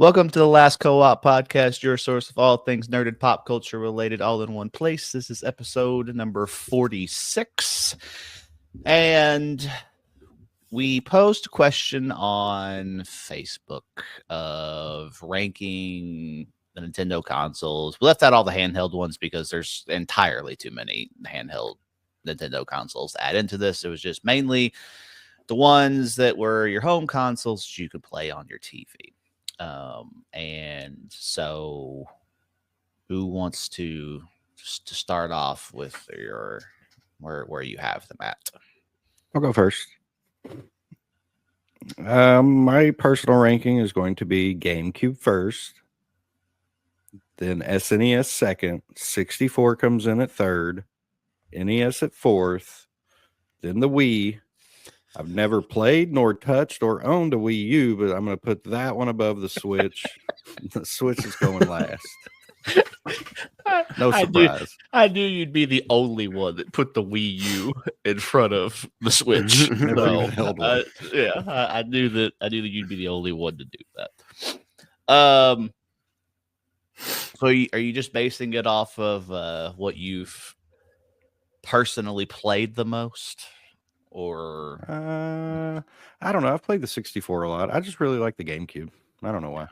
Welcome to the Last Co-op Podcast, your source of all things nerded pop culture related, all in one place. This is episode number 46. And we posed a question on Facebook of ranking the Nintendo consoles. We left out all the handheld ones because there's entirely too many handheld Nintendo consoles to add into this. It was just mainly the ones that were your home consoles that you could play on your TV. And so who wants to start off with your where you have them at? I'll go first. My personal ranking is going to be GameCube first, then SNES second, 64 comes in at third, NES at fourth, then the Wii. I've never played nor touched or owned a Wii U, but I'm going to put that one above the Switch. The Switch is going last. No surprise. I knew you'd be the only one that put the Wii U in front of the Switch. I knew that you'd be the only one to do that. So are you just basing it off of what you've personally played the most? Or I don't know. I've played the 64 a lot. I just really like the GameCube. I don't know why.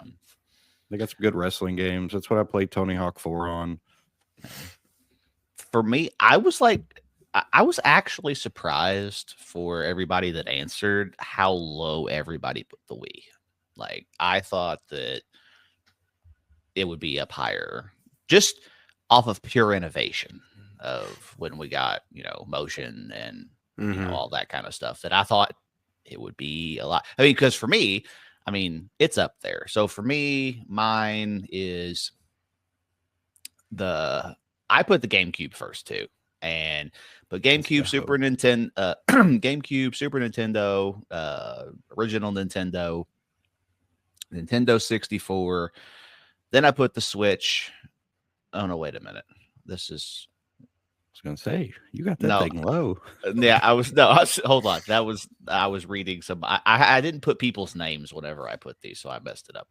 They got some good wrestling games. That's what I played Tony Hawk 4 on. For me, I was actually surprised for everybody that answered how low everybody put the Wii. Like, I thought that it would be up higher just off of pure innovation of when we got, motion and all that kind of stuff, that I thought it would be a lot. I mean, because for me, it's up there. So for me, mine is I put the GameCube first too. But GameCube, Super Nintendo, GameCube, Super Nintendo, original Nintendo, Nintendo 64. Then I put the Switch. Oh no, wait a minute. I was gonna say, you got that thing low. Yeah, hold on. I was reading some. I didn't put people's names whenever I put these, so I messed it up.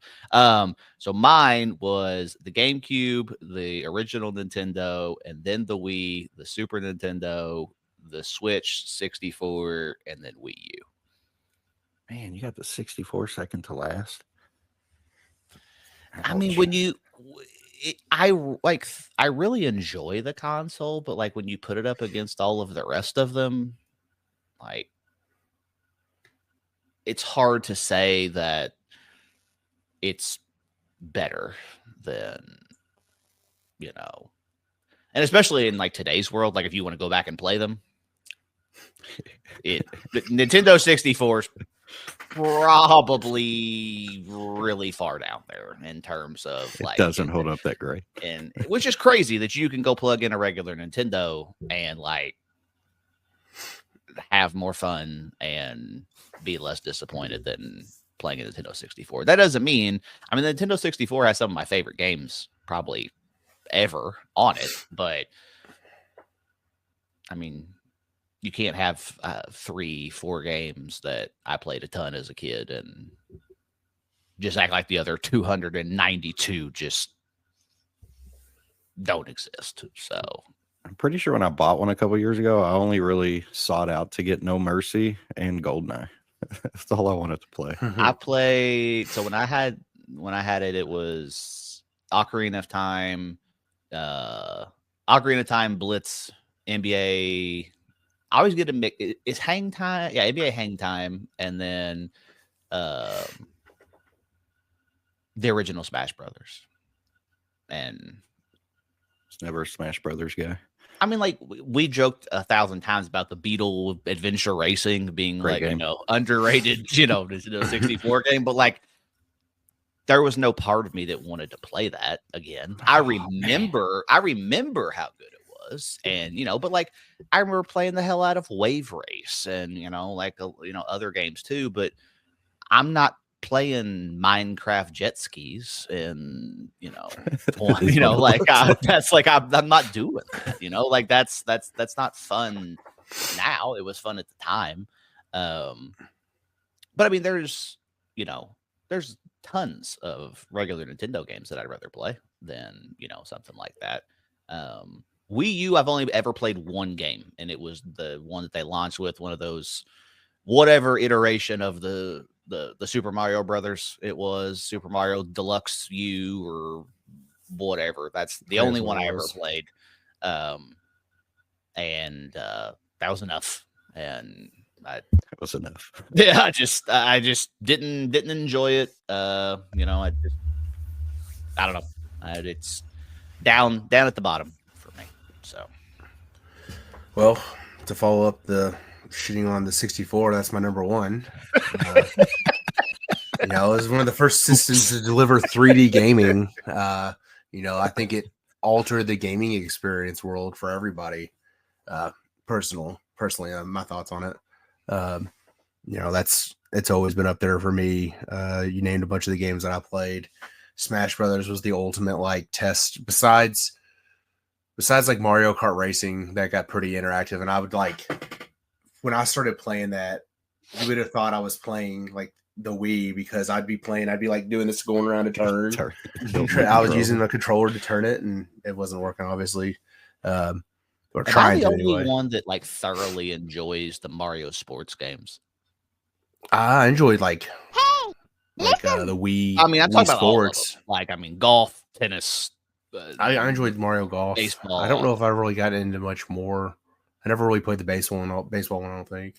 So mine was the GameCube, the original Nintendo, and then the Wii, the Super Nintendo, the Switch 64, and then Wii U. Man, you got the 64 second to last. I mean, I really enjoy the console, but like when you put it up against all of the rest of them, like it's hard to say that it's better than, and especially in like today's world, like if you want to go back and play them, the Nintendo 64 is probably really far down there in terms of like, it doesn't hold up that great, and which is crazy that you can go plug in a regular Nintendo and like have more fun and be less disappointed than playing a Nintendo 64. That doesn't mean, the Nintendo 64 has some of my favorite games probably ever on it, but you can't have 3-4 games that I played a ton as a kid and just act like the other 292 just don't exist. So I'm pretty sure when I bought one a couple years ago, I only really sought out to get No Mercy and GoldenEye. That's all I wanted to play. I played. So when I had it, it was Ocarina of Time, Blitz, NBA. I always get a mix. It's Hang Time. Yeah, NBA Hang Time. And then the original Smash Brothers. And it's never a Smash Brothers guy. Like we joked 1,000 times about the Beetle Adventure Racing being great like, game. Underrated, Nintendo 64 game. But like, there was no part of me that wanted to play that again. I remember how good it was, and but like I remember playing the hell out of Wave Race and other games too, but I'm not playing Minecraft jet skis and that's like I'm not doing that, like that's not fun now. It was fun at the time, but there's tons of regular Nintendo games that I'd rather play than, something like that. Wii U, I've only ever played one game, and it was the one that they launched with, one of those whatever iteration of the Super Mario Brothers. It was Super Mario Deluxe U or whatever. That's the only one I ever played. And that was enough. And that was enough. Yeah, I just didn't enjoy it. I don't know. It's down at the bottom for me. So, well, to follow up the shitting on the 64, that's my number one. It was one of the first systems to deliver 3D gaming. I think it altered the gaming experience world for everybody. Personally, my thoughts on it. It's always been up there for me. You named a bunch of the games that I played. Smash Brothers was the ultimate test. Besides like Mario Kart Racing, that got pretty interactive, and I would when I started playing that, you would have thought I was playing the Wii, because I'd be doing this, going around a turn. I was using the controller to turn it, and it wasn't working, obviously. Am I the only one that thoroughly enjoys the Mario sports games? I enjoyed the Wii. I mean, I'm talking about sports, golf, tennis. I enjoyed Mario Golf. Baseball. I don't know if I really got into much more. I never really played the baseball one. I don't think.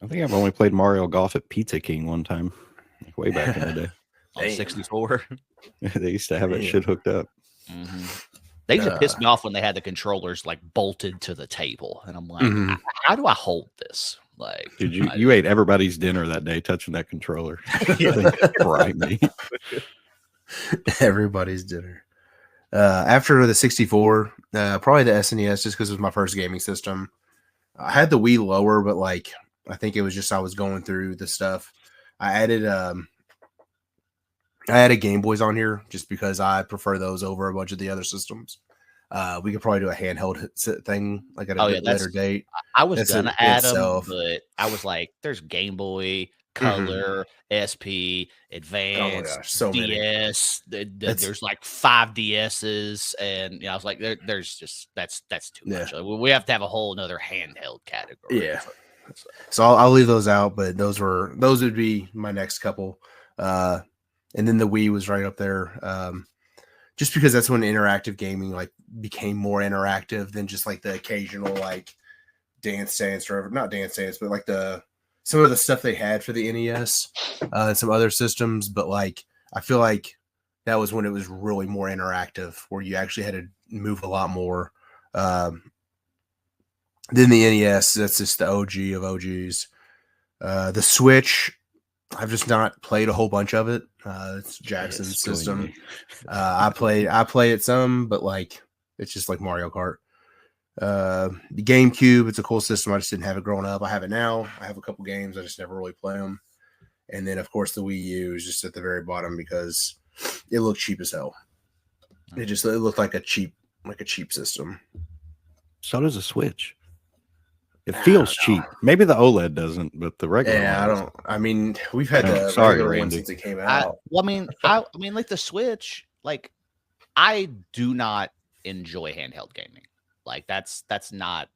I think I've only played Mario Golf at Pizza King one time, way back in the day. On 64. They used to have that shit hooked up. Mm-hmm. They used to piss me off when they had the controllers bolted to the table, and I'm like, how do I hold this? Dude, you ate everybody's dinner that day touching that controller. Right, me. Everybody's dinner. After the 64, probably the SNES, just because it was my first gaming system. I had the Wii lower, but I think it was just I was going through the stuff. I added Game Boys on here just because I prefer those over a bunch of the other systems. We could probably do a handheld thing at a later date. I was gonna add them, but I was like, "There's Game Boy Color, SP, Advanced, DS. There's 5 DSs, and I was like, "There's just that's too much. We have to have a whole another handheld category." Yeah. So I'll leave those out, but those would be my next couple. And then the Wii was right up there. Just because that's when interactive gaming became more interactive than just the occasional Dance Dance, or not Dance Dance, but some of the stuff they had for the NES and some other systems. But I feel like that was when it was really more interactive, where you actually had to move a lot more. Then the NES, that's just the OG of OGs. The Switch, I've just not played a whole bunch of it. It's Jackson's system. I play it some, but it's just like Mario Kart. The GameCube, it's a cool system. I just didn't have it growing up. I have it now. I have a couple games. I just never really play them. And then, of course, the Wii U is just at the very bottom because it looked cheap as hell. It looked like a cheap system. So does a Switch. It feels cheap. Maybe the OLED doesn't, but the regular. Yeah, one I mean, we've had the regular one since it came out. I mean, the Switch. I do not enjoy handheld gaming. That's not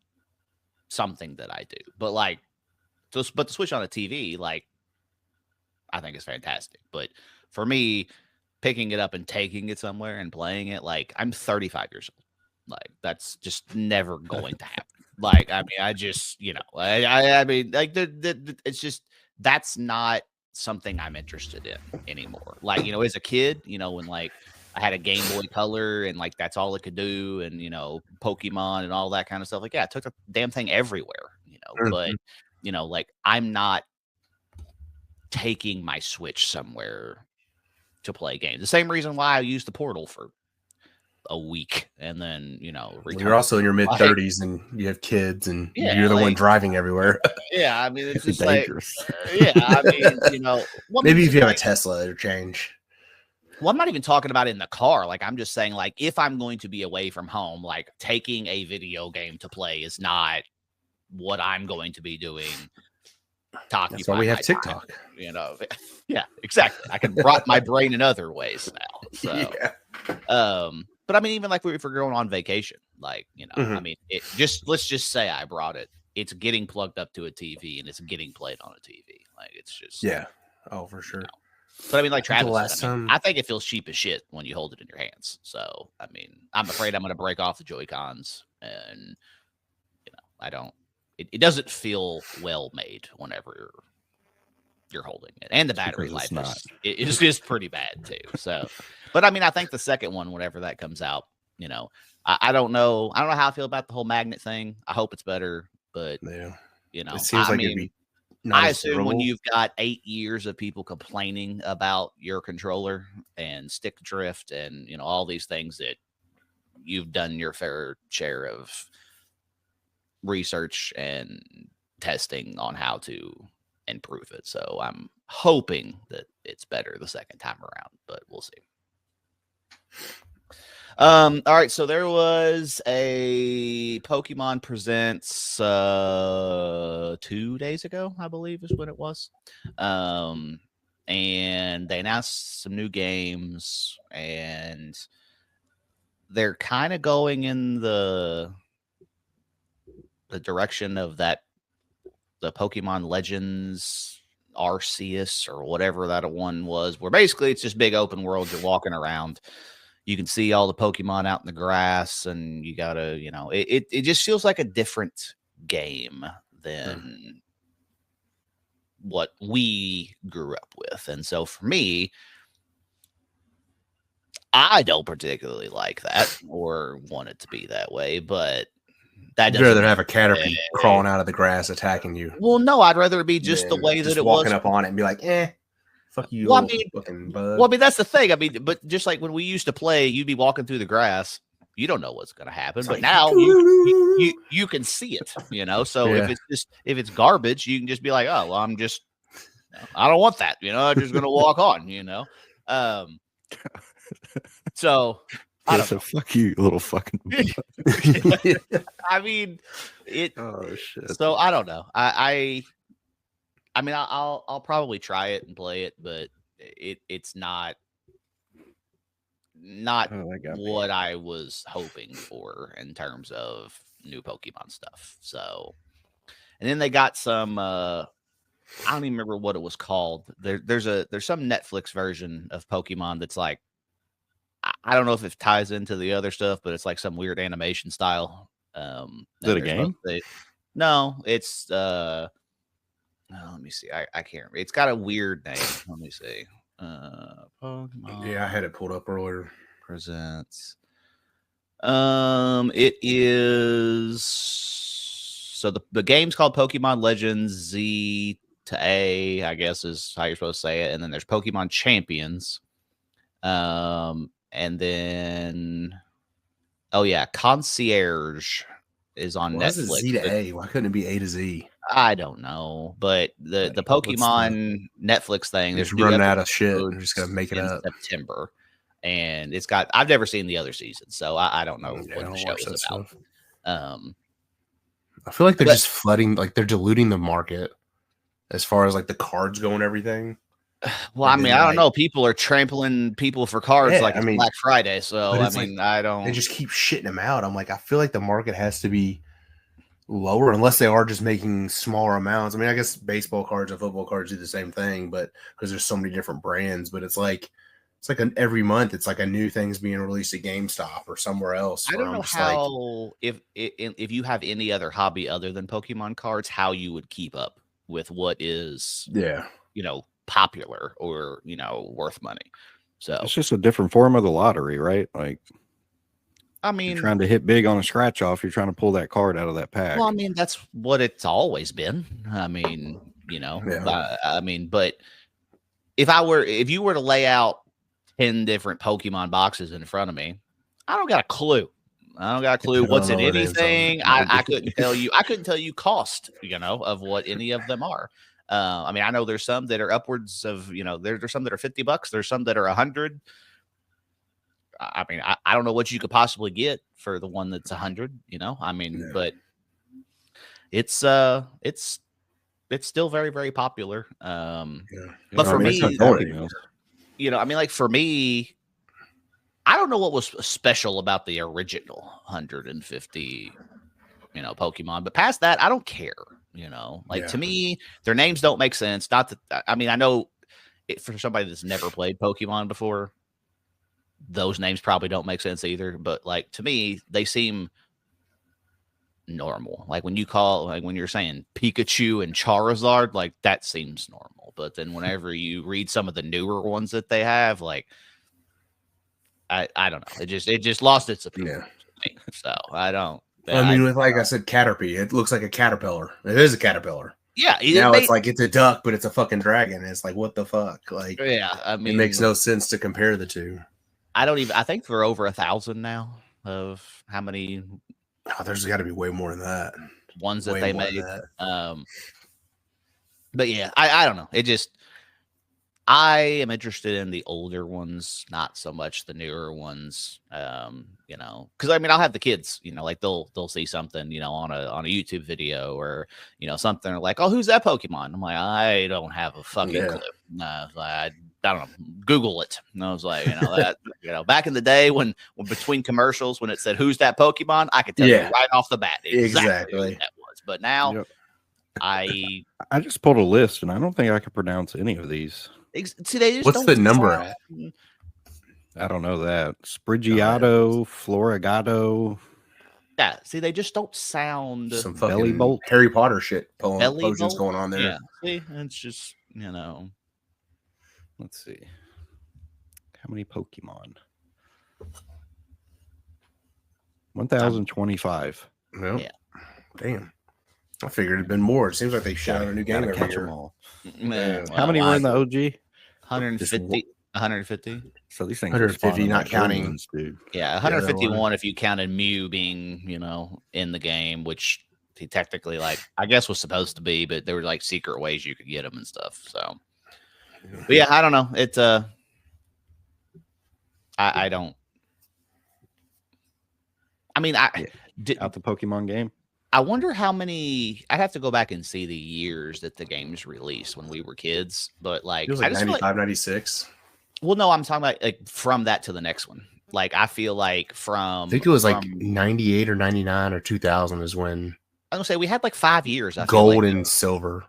something that I do. But but the Switch on a TV, I think is fantastic. But for me, picking it up and taking it somewhere and playing it, I'm 35 years old. That's just never going to happen. I just, it's just, that's not something I'm interested in anymore. As a kid, when I had a Game Boy Color and that's all it could do, and Pokemon and all that kind of stuff. I took the damn thing everywhere, but I'm not taking my Switch somewhere to play games. The same reason why I used the Portal for a week and then you're also in your mid-30s and you have kids and you're the one driving everywhere. Yeah, I mean, it's just dangerous. Maybe if you have a Tesla, it'll change. Well, I'm not even talking about it in the car. I'm just saying, if I'm going to be away from home, taking a video game to play is not what I'm going to be doing That's why we have TikTok. You know, yeah, exactly. I can rot my brain in other ways now. So, Yeah. but I mean, even like if we're going on vacation, like, you know, Mhm. I mean, let's just say I brought it. It's getting plugged up to a TV and it's getting played on a TV. Like, it's just, Yeah. Oh, for sure. But I mean, like I think the Travis last said, time- I think it feels cheap as shit when you hold it in your hands. So, I mean, I'm afraid I'm going to break off the Joy-Cons, and you know, I don't. It doesn't feel well made whenever you're holding it, and the battery because life it's is just pretty bad too. So, but I mean, I think the second one, whenever that comes out, you know, I don't know. I don't know how I feel about the whole magnet thing. I hope it's better, but Yeah. you know, It seems I like mean, it'd be not I as assume when durable. you've got 8 years of people complaining about your controller and stick drift and, you know, all these things, that you've done your fair share of research and testing on how to improve it. So I'm hoping that it's better the second time around, but we'll see. All right, so there was a Pokemon Presents 2 days ago, I believe is when it was. And they announced some new games, and they're kind of going in the direction of the Pokemon Legends Arceus or whatever that one was, where basically it's just big open world. You're walking around. You can see all the Pokemon out in the grass, and you gotta, you know, it just feels like a different game than what we grew up with. And so for me, I don't particularly like that or want it to be that way, but that I'd doesn't rather mean, have a Caterpie crawling out of the grass attacking you. well, no, I'd rather it be just the than way just that it walking was. up on it and be like, fuck you, Well, I little mean, fucking bug. Well, I mean, that's the thing. I mean, but just like when we used to play, you'd be walking through the grass. You don't know what's going to happen, It's but like, now you can see it. You know, so Yeah. if it's garbage, you can just be like, oh, well, I don't want that. You know, I'm just going to walk on. You know, so I Yeah, don't so know. fuck you, little fucking. I mean, it. Oh shit. So I don't know. I mean, I'll probably try it and play it, but it's not Oh, that got me. what I was hoping for in terms of new Pokemon stuff. So, and then they got some I don't even remember what it was called. There's some Netflix version of Pokemon that's like, I don't know if it ties into the other stuff, but it's like some weird animation style. Is it a game? No, it's let me see. I can't remember. It's got a weird name. Let me see. Pokemon Yeah, I had it pulled up earlier. Presents. It is, so the game's called Pokemon Legends Z to A, I guess is how you're supposed to say it. And then there's Pokemon Champions. And then, oh yeah, Concierge is on Why is it Netflix. Z to A? Why couldn't it be A to Z? I don't know, but the Like, Pokemon Netflix thing, They're there's just new running out of shit. episodes They're just gonna make it in up. September, and it's got. I've never seen the other season, so I don't know Yeah, I what don't the show watch is that about. stuff. I feel like they're but- just flooding, like they're diluting the market as far as like the cards go and everything. Well, I And mean, then, I don't like- know. People are trampling people for cards Yeah, like I it's mean, Black Friday. So but I it's like mean, I don't. They just keep shitting them out. I'm like, I feel like the market has to be lower unless they are just making smaller amounts. I mean, I guess baseball cards and football cards do the same thing, but because there's so many different brands. But it's like every month it's like a new thing's being released at GameStop or somewhere else. I where don't I'm know just like, how if you have any other hobby other than Pokemon cards, how you would keep up with what is yeah, popular or worth money. So It's just a different form of the lottery, right? Like I you're mean, trying to hit big on a scratch off. You're trying to pull that card out of that pack. well, I mean that's what it's always been. I mean, Yeah. but if you were to lay out 10 different Pokemon boxes in front of me, I don't got a clue. I don't got a clue I don't what's in know the names of them. anything. I couldn't tell you. I couldn't tell you cost, of what any of them are. I mean, I know there's some that are upwards of, there's some that are $50. There's some that are 100. I mean, I don't know what you could possibly get for the one that's 100. I mean, Yeah. but it's it's still very, very popular. Yeah. But for it's me, not going anywhere. I mean, like for me, I don't know what was special about the original 150, Pokemon, but past that, I don't care. To me, their names don't make sense. Not that I mean, I know for somebody that's never played Pokemon before, those names probably don't make sense either. But like to me, they seem normal. Like when you're saying Pikachu and Charizard, like that seems normal. But then whenever you read some of the newer ones that they have, like I don't know, it just lost its appeal. Yeah. To me. So I don't. I mean, with like I said, Caterpie, it looks like a caterpillar. It is a caterpillar. Yeah, now it's like it's a duck, but it's a fucking dragon. It's like what the fuck? Like, yeah, I mean, it makes no sense to compare the two. I think we're over 1,000 now of how many. Oh, there's got to be way more than that. Ones that they made. But yeah, I don't know. It just I am interested in the older ones, not so much the newer ones. Because I mean, I'll have the kids, like they'll see something, on a YouTube video or something like, oh, who's that Pokemon? I'm like, I don't have a fucking clue. No, I don't know. Google it. And I was like, that back in the day when between commercials when it said who's that Pokemon, I could tell you right off the bat exactly who that was. But now I just pulled a list and I don't think I could pronounce any of these. See, they just what's the number at? I don't know that. Sprigiato, Florigato. Yeah, see, they just don't sound some Belly Bolt, Harry Potter shit potions going on there. Yeah, see, it's just Let's see. How many Pokemon? 1,025. Well, yeah. Damn. I figured it'd been more. It seems like they shot out a new game every year. Them all. How many were in the OG? 150. 150. So these things 150, not counting, dude. Yeah, 151 if you counted Mew being, in the game, which he technically, like, I guess was supposed to be, but there were like secret ways you could get them and stuff. So, but yeah, I don't know. It's I don't. I mean, out the Pokemon game. I wonder how many. I'd have to go back and see the years that the games released when we were kids. But like, it was like 95, 96. Well, no, I'm talking about like from that to the next one. Like, I feel like I think it was like 98 or 99 or 2000 is when. I was gonna say we had like 5 years. Gold and silver.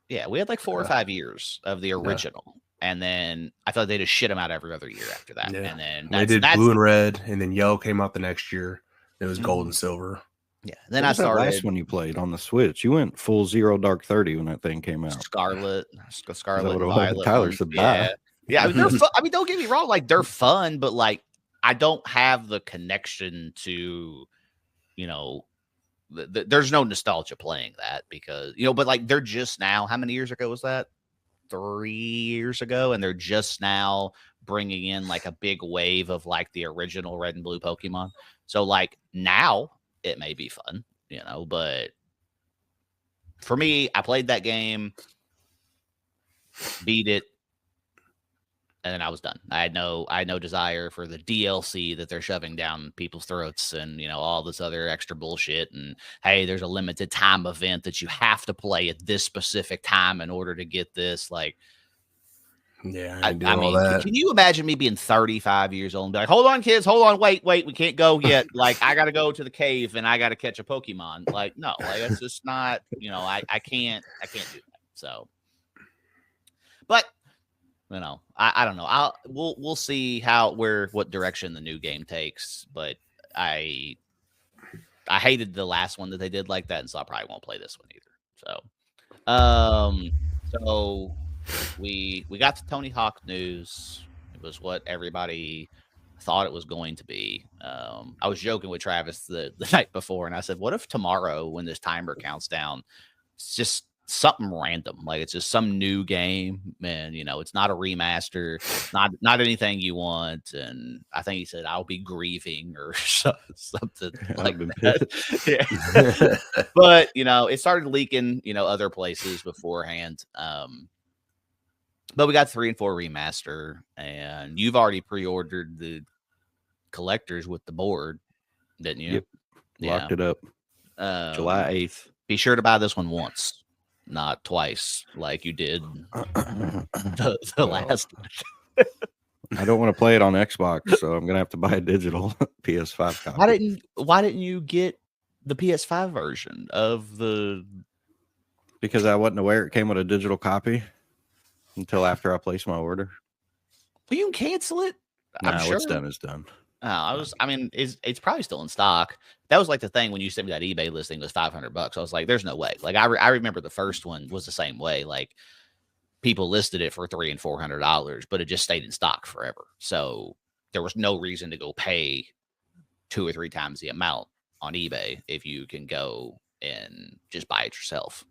Yeah, we had like 4 or 5 years of the original, and then I thought they just shit them out every other year after that. Yeah. And then they did blue and red, and then yellow came out the next year. It was gold and silver. Yeah. Then I started. That last one you played on the Switch. You went full Zero Dark 30 when that thing came out. Scarlet, and Violet. Tyler said that. Yeah, I mean, they're fun. I mean, don't get me wrong. Like, they're fun, but like, I don't have the connection to, there's no nostalgia playing that because, but like, they're just now. How many years ago was that? 3 years ago, and they're just now bringing in like a big wave of like the original Red and Blue Pokemon. So like now it may be fun, but for me, I played that game, beat it, and then I was done. I had no desire for the DLC that they're shoving down people's throats and, all this other extra bullshit. And hey, there's a limited time event that you have to play at this specific time in order to get this. Like, yeah, I mean, can you imagine me being 35 years old and be like, hold on, kids, hold on, wait, we can't go yet. Like, I got to go to the cave and I got to catch a Pokemon. Like, no, like that's just not, I can't do that. So, but I don't know. We'll see what direction the new game takes. But I hated the last one that they did like that, and so I probably won't play this one either. So we got the Tony Hawk news. It was what everybody thought it was going to be. I was joking with Travis the night before, and I said, "What if tomorrow, when this timer counts down, it's just something random, like it's just some new game, and it's not a remaster, not anything you want." And I think he said, "I'll be grieving" or something like that. Yeah. But it started leaking other places beforehand. But we got 3 and 4 remaster, and you've already pre-ordered the collectors with the board, didn't you? Yep. Locked it up. July 8th. Be sure to buy this one once. not twice like you did the Well, last. I don't want to play it on Xbox, so I'm gonna have to buy a digital PS5 copy. Why didn't you get the PS5 version of the? Because I wasn't aware it came with a digital copy until after I placed my order. Well, you can cancel it. I'm Nah, sure. what's done is done. I mean, it's probably still in stock. That was like the thing when you sent me that eBay listing was $500. I was like, there's no way. Like I remember the first one was the same way. Like people listed it for $300 and $400, but it just stayed in stock forever. So there was no reason to go pay 2 or 3 times the amount on eBay if you can go and just buy it yourself.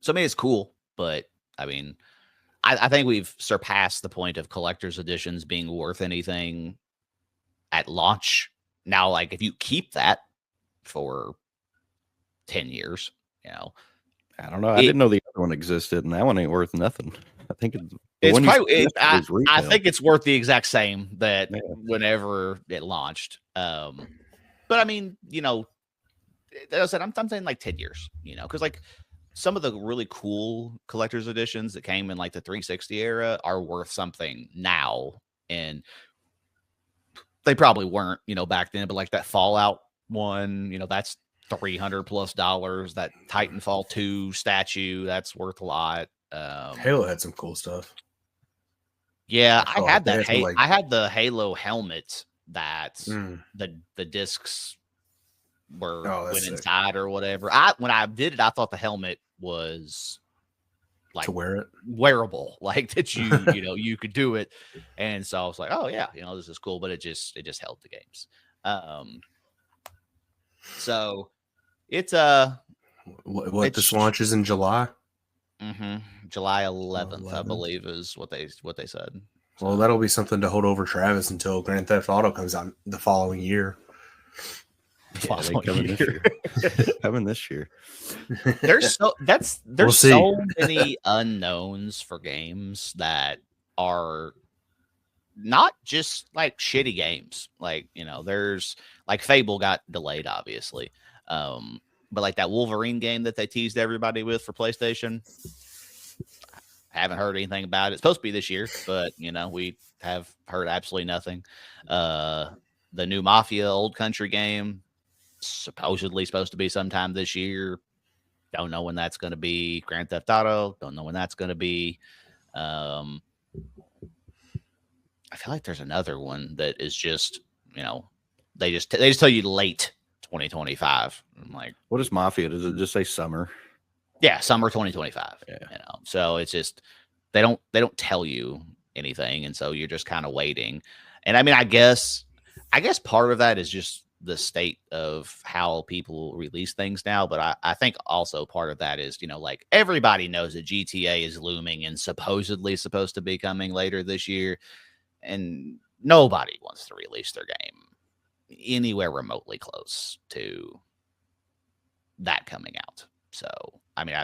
So I mean, it's cool, but I mean, I think we've surpassed the point of collector's editions being worth anything at launch. Now, like if you keep that for 10 years, you know, I don't know. I didn't know the other one existed, and that one ain't worth nothing. I think it's probably. I retail. think it's worth the exact same that Yeah. whenever it launched. But I mean, you know, as I said, I'm saying like 10 years, you know, because like some of the really cool collector's editions that came in like the 360 era are worth something now, and they probably weren't, you know, back then. But like that Fallout one, you know, that's $300+ That Titanfall 2 statue, that's worth a lot. Halo had some cool stuff. Yeah, Oh, I had they that. had some, like- I had the Halo helmet that Mm. the discs were Oh, that's went sick. inside or whatever. When I did it, I thought the helmet was like To wear it. wearable, like that you know you could do it, and so I was like, oh yeah, you know, this is cool, but it just held the games. So it's What this It's- launches in July. July 11th, I 11th. believe, is what they said. Well, that'll be something to hold over Travis until Grand Theft Auto comes out the following year. Yeah, they coming this year. Coming this year. There's We'll see. so many unknowns for games that are not just like shitty games. Like, you know, there's like Fable got delayed, obviously. But like that Wolverine game that they teased everybody with for PlayStation, haven't heard anything about it. It's supposed to be this year, but you know, we have heard absolutely nothing. The new Mafia Old Country game, supposedly supposed to be sometime this year. Don't know when that's going to be. Grand Theft Auto, don't know when that's going to be. I feel like there's another one that is just, you know, they just tell you late 2025. I'm like, What is Mafia? Does it just say summer? yeah, summer 2025. Yeah. You know, so it's just they don't tell you anything, and so you're just kind of waiting. And I mean, I guess part of that is just the state of how people release things now, but I think also part of that is, you know, like everybody knows that GTA is looming and supposedly supposed to be coming later this year, and nobody wants to release their game anywhere remotely close to that coming out. So I mean,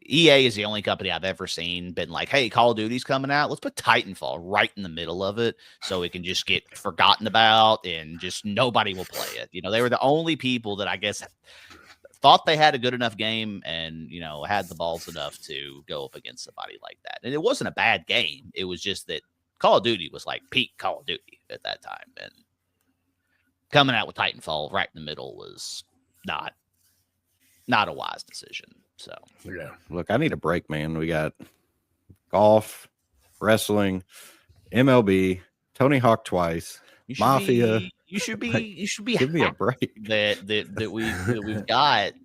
EA is the only company I've ever seen been like, hey, Call of Duty's coming out. Let's put Titanfall right in the middle of it so it can just get forgotten about and just nobody will play it. You know, they were the only people that I guess thought they had a good enough game and, you know, had the balls enough to go up against somebody like that. And it wasn't a bad game. It was just that Call of Duty was like peak Call of Duty at that time. And coming out with Titanfall right in the middle was not a wise decision. So Yeah. Look, I need a break, man. We got golf, wrestling, MLB, Tony Hawk twice, you should Mafia. you should be Like, you should be Give me a happy break. that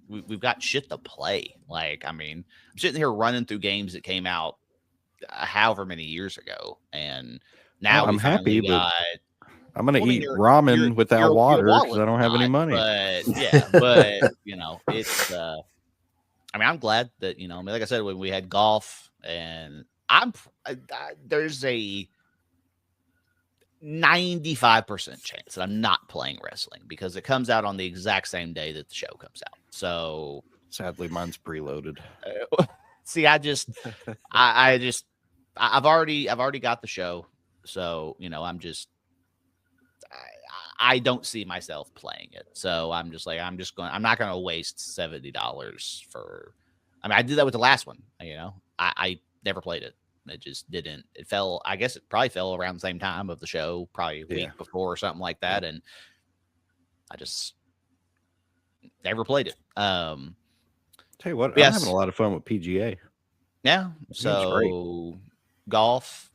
we've got shit to play. Like, I mean, I'm sitting here running through games that came out however many years ago, and now I'm we finally happy, but got. I'm gonna Well, I mean, eat your- ramen your- without your water because wallet's I don't have any not, money. But yeah, but you know, it's. I mean, I'm glad that, you know, I mean, like I said, when we had golf, and there's a 95% chance that I'm not playing wrestling because it comes out on the exact same day that the show comes out. So Sadly, mine's preloaded. see, I've already got the show. So, you know, I don't see myself playing it. So I'm not going to waste $70 for, I mean, I did that with the last one, I never played it. It just didn't, I guess it probably fell around the same time of the show, probably a week before or something like that. And I just never played it. Tell you what, yes. I'm having a lot of fun with PGA. Yeah. So golf,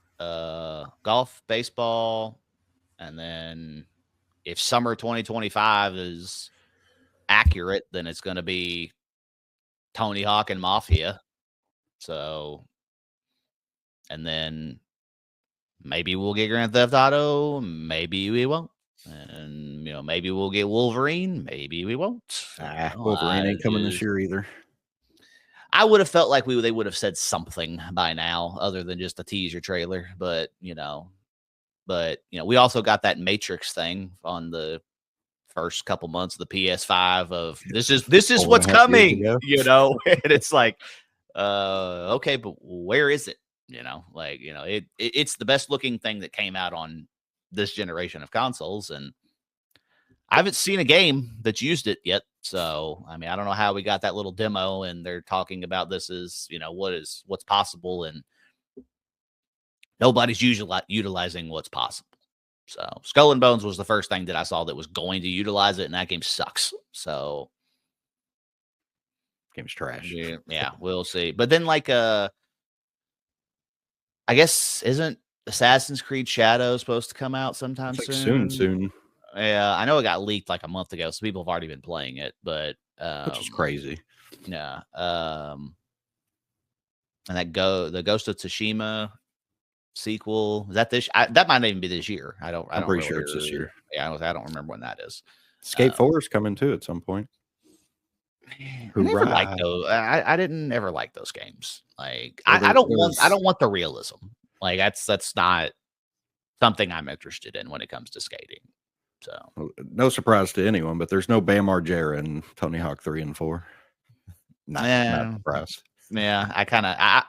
baseball, and then if summer 2025 is accurate, then it's going to be Tony Hawk and Mafia. So, and then maybe we'll get Grand Theft Auto, maybe we won't. And, maybe we'll get Wolverine, maybe we won't. Wolverine ain't coming this year either. I would have felt like they would have said something by now other than just a teaser trailer, but we also got that Matrix thing on the first couple months of the PS5 of this is what's coming, and it's like, okay, but where is it? It's the best looking thing that came out on this generation of consoles, and I haven't seen a game that's used it yet. So, I mean, I don't know how we got that little demo and they're talking about this is, what's possible, and nobody's utilizing what's possible. So Skull and Bones was the first thing that I saw that was going to utilize it, and that game sucks. So game's trash. Yeah, we'll see. But then I guess isn't Assassin's Creed Shadow supposed to come out sometime soon? Yeah, I know it got leaked like a month ago, so people have already been playing it, but which is crazy. Yeah. And the Ghost of Tsushima sequel, is that this? That might not even be this year. I'm pretty sure it's this year. Yeah, I don't remember when that is. Skate 4 is coming too at some point. I never liked those. I didn't ever like those games. Like I don't want the realism. Like that's not something I'm interested in when it comes to skating. So no surprise to anyone, but there's no Bam Margera in Tony Hawk 3 and 4. Not surprised. Yeah,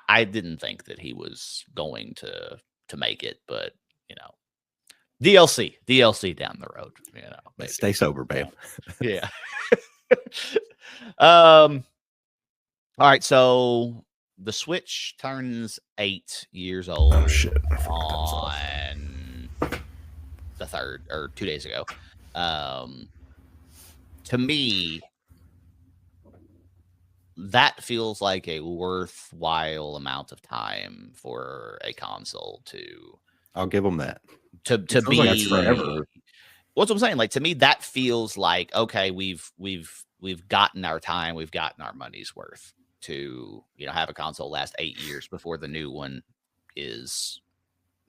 I didn't think that he was going to make it, but DLC down the road. Maybe. Stay sober, Bam. Yeah. All right, so the Switch turns 8 years old. Oh shit! On the 3rd or 2 days ago. To me, that feels like a worthwhile amount of time for a console to. I'll give them that. To be like forever. What's what I'm saying? Like, to me, that feels like, okay, we've gotten our time, we've gotten our money's worth to have a console last 8 years before the new one is.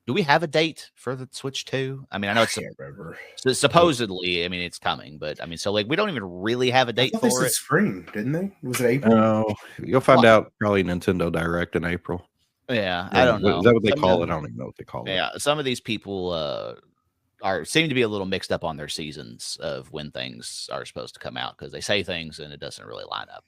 Do we have a date for the Switch 2? I mean, I know it's supposedly. I mean, it's coming, but I mean, so we don't even really have a date for it. Spring, didn't they? Was it April? No, you'll find out probably Nintendo Direct in April. Yeah, I don't know. Is that what they call it? I don't even know what they call it. Yeah, some of these people seem to be a little mixed up on their seasons of when things are supposed to come out, because they say things and it doesn't really line up.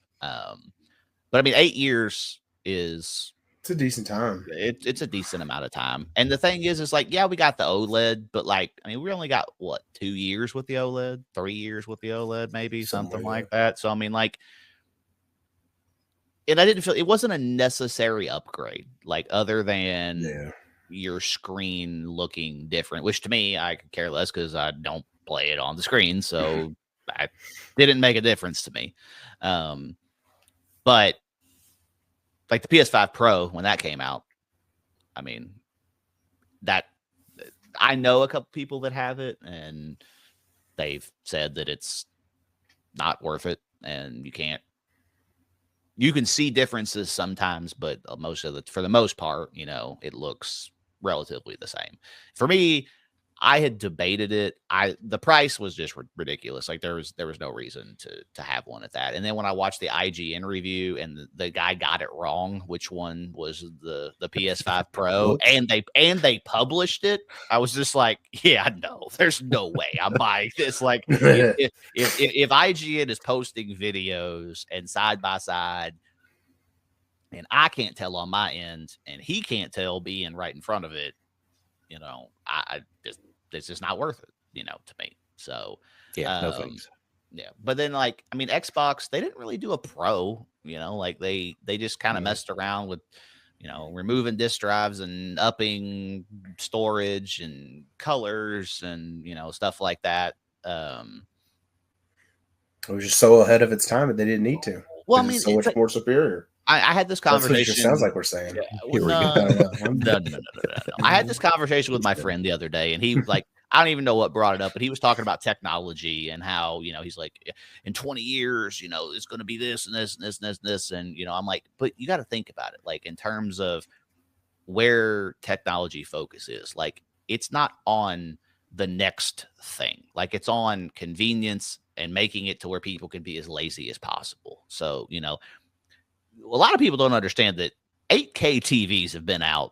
But I mean, 8 years is. It's a decent time. It's a decent amount of time. And the thing is yeah, we got the OLED, but I mean, we only got 2 years with the OLED, 3 years with the OLED, maybe something like that. So I mean, and I didn't feel it wasn't a necessary upgrade, other than your screen looking different, which to me, I could care less because I don't play it on the screen. So that didn't make a difference to me. But the PS5 Pro, when that came out, I mean, that I know a couple people that have it, and they've said that it's not worth it, and you can see differences sometimes, but for the most part, it looks relatively the same. For me, I had debated it. The price was just ridiculous. There was no reason to have one at that. And then when I watched the IGN review and the guy got it wrong, which one was the PS5 Pro, and they published it, I was just like, yeah, no, there's no way I'm buying this. If IGN is posting videos and side by side, and I can't tell on my end, and he can't tell being right in front of it, it's just not worth it, to me. So Yeah, no thanks. yeah, but then like I mean, Xbox they didn't really do a Pro, you know, like they just kind of messed around with, you know, removing disk drives and upping storage and colors and you know stuff like that. It was just so ahead of its time that they didn't need to. Well, I Because mean, it's so much more superior. I had this That's what it just sounds conversation. like we're saying. Yeah, Here we no, go. no. I had this conversation with my friend the other day, and he like, I don't even know what brought it up, but he was talking about technology and how, you know, he's like, in 20 years, you know, it's going to be this and this and this and this and this. And, you know, I'm like, but you got to think about it, like in terms of where technology focus is. Like, it's not on the next thing, like it's on convenience and making it to where people can be as lazy as possible. So, you know, a lot of people don't understand that 8K TVs have been out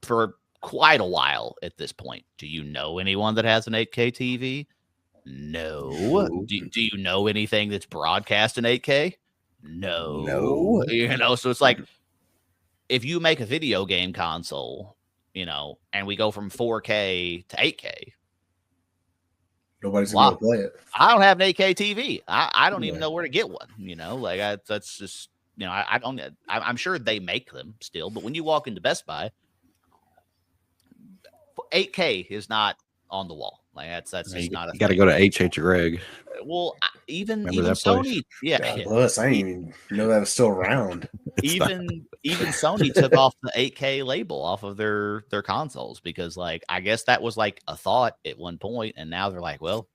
for quite a while at this point. Do you know anyone that has an 8K TV? No. Do you know anything that's broadcast in 8K? No. You know, so it's like if you make a video game console, you know, and we go from 4K to 8K, Nobody's going to play it. I don't have an 8K TV. I don't even know where to get one. You know, like that's just, you know, I don't. I'm sure they make them still, but when you walk into Best Buy, 8K is not on the wall. Like that's just not. You got to go to H.H. Gregg. Well, even Remember that Sony, place? yeah. God bless. I didn't even know that was still around. Even Sony took off the 8K label off of their consoles because, like, I guess that was like a thought at one point, and now they're like, well,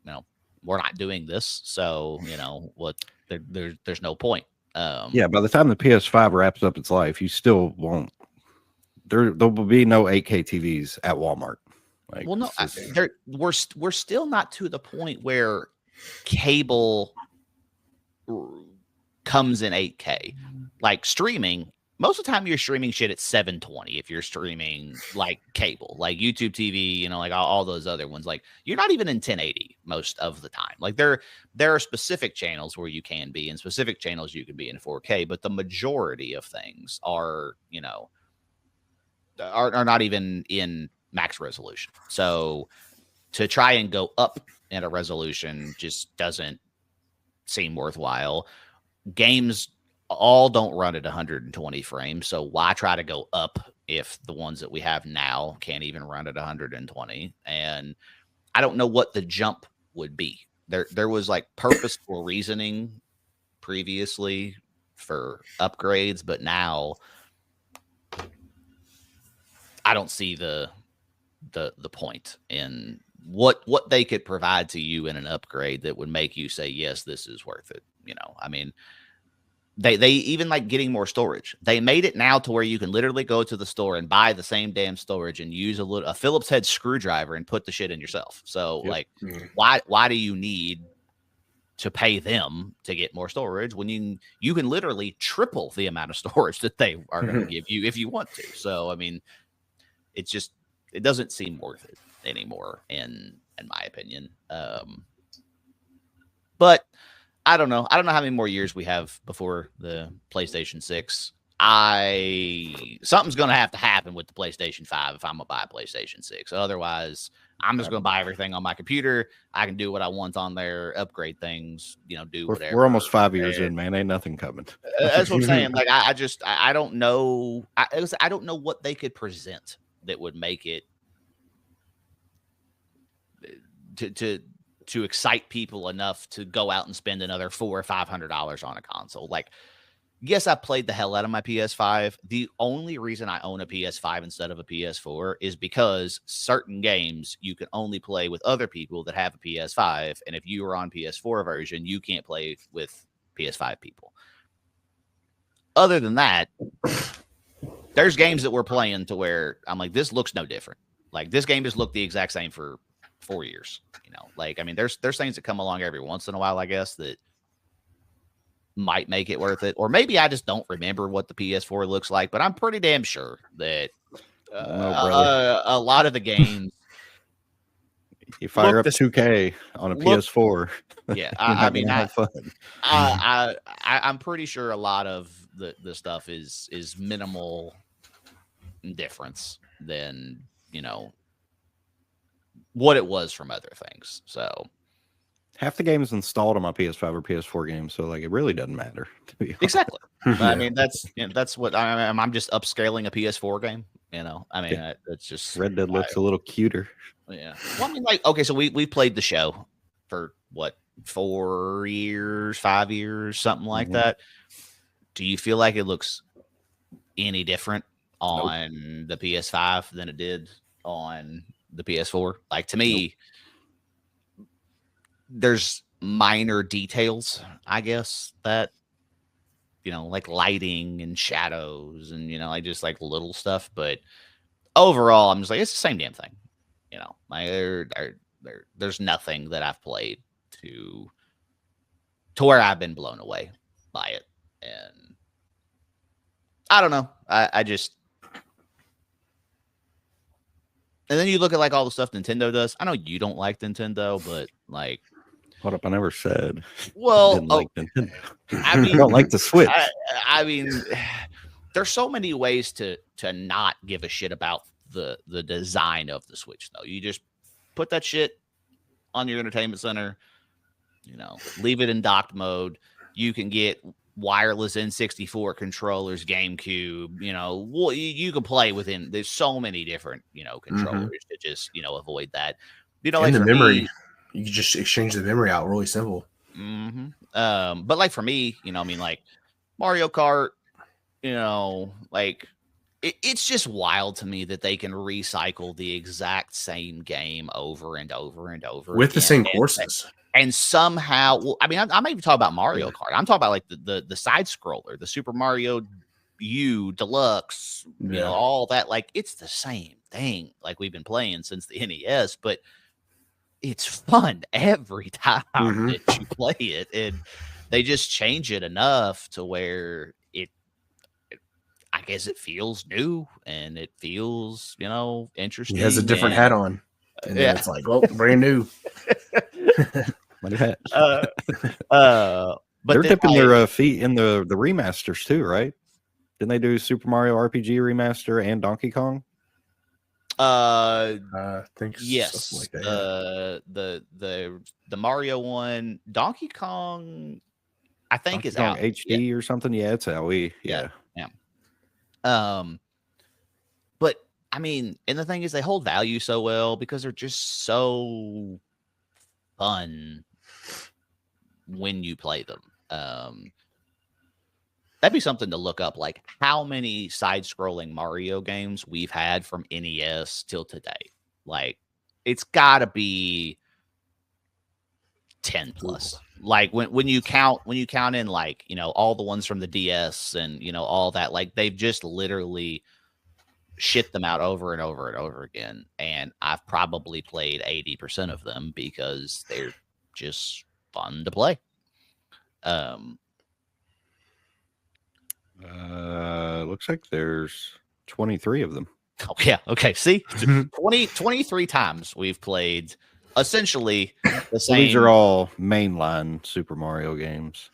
you know, we're not doing this, so you know what? There's no point. Yeah, by the time the PS5 wraps up its life, you still won't. There will be no 8K TVs at Walmart. Like, well, no, we're still not to the point where cable comes in 8K. Like streaming, most of the time you're streaming shit at 720 if you're streaming like cable, like YouTube TV, you know, like all those other ones. Like you're not even in 1080 most of the time. Like there are specific channels where you can be, and specific channels you can be in 4K, but the majority of things are, you know, are not even in max resolution. So to try and go up in a resolution just doesn't seem worthwhile. Games all don't run at 120 frames, so why try to go up if the ones that we have now can't even run at 120? And I don't know what the jump would be. There was like purposeful reasoning previously for upgrades, but now I don't see the point in what they could provide to you in an upgrade that would make you say, yes, this is worth it. You know, I mean, they even like getting more storage. They made it now to where you can literally go to the store and buy the same damn storage and use a Phillips head screwdriver and put the shit in yourself. So like, why do you need to pay them to get more storage when you can literally triple the amount of storage that they are going to give you if you want to? So I mean, it doesn't seem worth it anymore in my opinion. But I don't know. I don't know how many more years we have before the PlayStation 6. Something's going to have to happen with the PlayStation 5 if I'm going to buy a PlayStation 6. Otherwise, I'm just going to buy everything on my computer. I can do what I want on there, upgrade things, you know, do whatever. We're almost 5 years in, man. Ain't nothing coming. That's what I'm saying. Like, I don't know. I don't know what they could present that would make it to excite people enough to go out and spend another $400 or $500 on a console. Like, yes, I played the hell out of my PS5. The only reason I own a PS5 instead of a PS4 is because certain games you can only play with other people that have a PS5. And if you are on PS4 version, you can't play with PS5 people. Other than that, there's games that we're playing to where I'm like, this looks no different. Like, this game has looked the exact same for 4 years, you know. Like, I mean, there's things that come along every once in a while, I guess, that might make it worth it. Or maybe I just don't remember what the PS4 looks like, but I'm pretty damn sure that a lot of the games you fire up 2K on a PS4. Yeah, I mean, I'm pretty sure a lot of the stuff is minimal difference than, you know, what it was from other things. So half the games installed on my PS5 or PS4 games, so like it really doesn't matter. To be honest. exactly. Yeah. I mean, that's what I'm just upscaling a PS4 game. I mean, it's just Red Dead looks a little cuter. yeah. Well, I mean, like, okay, so we played the show for what, 4 years, 5 years, something like that. Do you feel like it looks any different on the PS5 than it did on the PS4? Like, to me, there's minor details, I guess, that like lighting and shadows and like just like little stuff, but overall, I'm just like, it's the same damn thing. Like there's nothing that I've played to where I've been blown away by it. And I don't know. I just, and then you look at like all the stuff Nintendo does. I know you don't like Nintendo, but like, Hold up, I never said. well, I didn't like Nintendo. I mean, I don't like the Switch. I mean, there's so many ways to not give a shit about the design of the Switch, though. You just put that shit on your entertainment center, leave it in docked mode. You can get wireless N64 controllers, GameCube, you can play within, there's so many different, controllers to just, avoid that. And like the for memory, me, you can just exchange the memory out really simple. But like for me, I mean, like Mario Kart, like it's just wild to me that they can recycle the exact same game over and over and over with the again. same courses. And somehow, well, I mean, I'm not even talking about Mario Kart. I'm talking about like the side scroller, the Super Mario U Deluxe, all that. Like it's the same thing. Like we've been playing since the NES, but it's fun every time that you play it, and they just change it enough to where I guess it feels new and it feels, interesting. He has a different hat on, and then it's like, well, brand new. Hat. But they're dipping their feet in the remasters too, right? Didn't they do Super Mario RPG remaster and Donkey Kong? I think yes. Like that, the Mario one, Donkey Kong, I think Donkey is Kong out HD or something. Yeah, it's out. Yeah. But I mean, and the thing is, they hold value so well because they're just so fun when you play them. That'd be something to look up, like how many side-scrolling Mario games we've had from NES till today. Like, it's got to be 10 plus. Like when you count in like all the ones from the DS and all that, like they've just literally shit them out over and over and over again, and I've probably played 80% of them because they're just fun to play. Looks like there's 23 of them. Oh yeah, okay. See, 23 times we've played essentially the same. These are all mainline Super Mario games.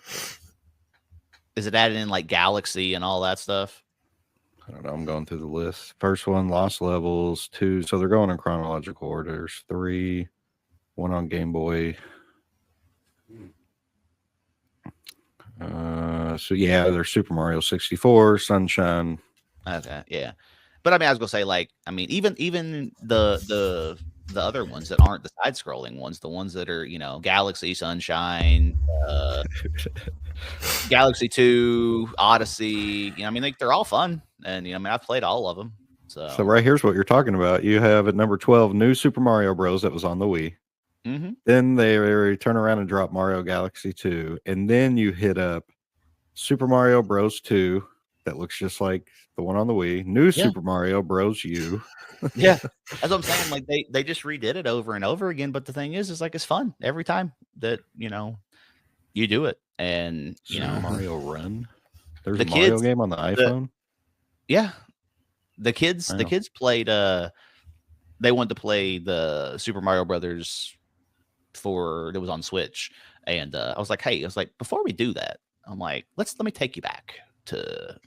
Is it added in like Galaxy and all that stuff? I don't know. I'm going through the list. First one, Lost Levels. 2. So they're going in chronological orders. 3. 1 on Game Boy. So yeah, there's Super Mario 64, Sunshine. Okay, yeah. But I mean, I was gonna say, like, I mean, even the other ones that aren't the side-scrolling ones, the ones that are Galaxy, Sunshine, Galaxy 2, Odyssey. I mean, they're all fun, and I mean, I've played all of them. So right here's what you're talking about. You have at number 12, New Super Mario Bros. That was on the Wii. Then they turn around and drop Mario Galaxy 2, and then you hit up Super Mario Bros. 2. That looks just like the one on the Wii. New Super Mario Bros. U. Yeah, that's what I'm saying. Like they just redid it over and over again. But the thing is like it's fun every time that you do it. And Mario Run. There's a Mario game on the iPhone. The kids played. They wanted to play the Super Mario Brothers it was on Switch, and I was like, hey, before we do that, I'm like, let me take you back to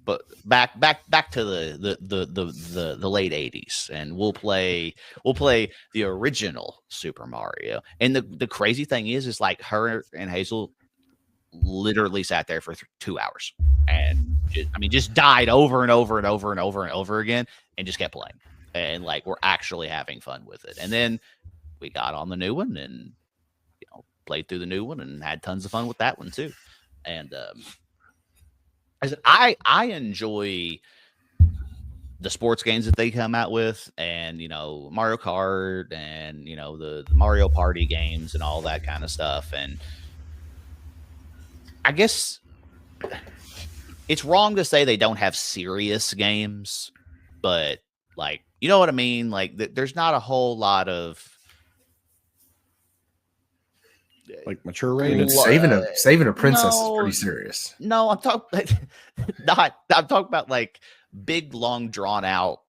but back to the late 80s, and we'll play the original Super Mario. And the crazy thing is like her and Hazel literally sat there for 2 hours and just died over and over and over and over and over again, and just kept playing, and like we're actually having fun with it. And then we got on the new one and played through the new one and had tons of fun with that one too. And I enjoy the sports games that they come out with, and Mario Kart, and the Mario Party games and all that kind of stuff. And I guess it's wrong to say they don't have serious games, but like, you know what I mean? Like there's not a whole lot of like mature rated. Saving a princess is No. pretty serious. No, I'm talking I'm talking about like big, long, drawn out